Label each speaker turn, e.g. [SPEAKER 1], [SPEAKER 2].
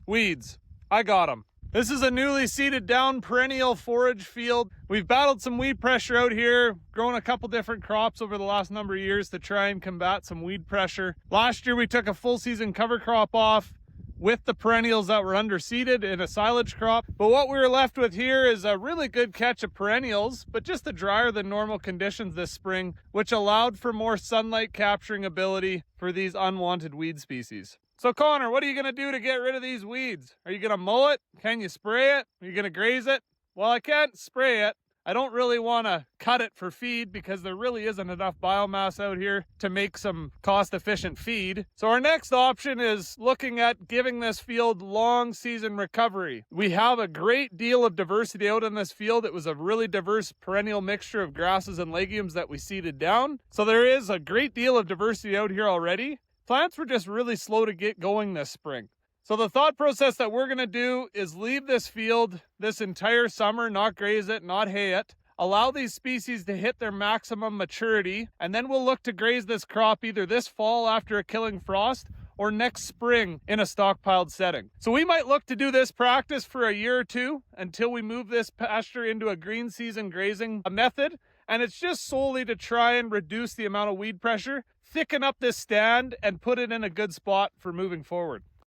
[SPEAKER 1] Weeds. I got them. This is a newly seeded down perennial forage field. We've battled some weed pressure out here, grown a couple different crops over the last number of years to try and combat some weed pressure. Last year we took a full season cover crop off with the perennials that were underseeded in a silage crop. But what we were left with here is a really good catch of perennials, but just the drier than normal conditions this spring, which allowed for more sunlight capturing ability for these unwanted weed species. So Connor, what are you going to do to get rid of these weeds? Are you going to mow it? Can you spray it? Are you going to graze it? Well, I can't spray it. I don't really want to cut it for feed because there really isn't enough biomass out here to make some cost-efficient feed. So our next option is looking at giving this field long season recovery. We have a great deal of diversity out in this field. It was a really diverse perennial mixture of grasses and legumes that we seeded down. So there is a great deal of diversity out here already. Plants were just really slow to get going this spring. So the thought process that we're going to do is leave this field this entire summer, not graze it, not hay it, allow these species to hit their maximum maturity, and then we'll look to graze this crop either this fall after a killing frost or next spring in a stockpiled setting. So we might look to do this practice for a year or two until we move this pasture into a green season grazing method. And it's just solely to try and reduce the amount of weed pressure, thicken up this stand, and put it in a good spot for moving forward.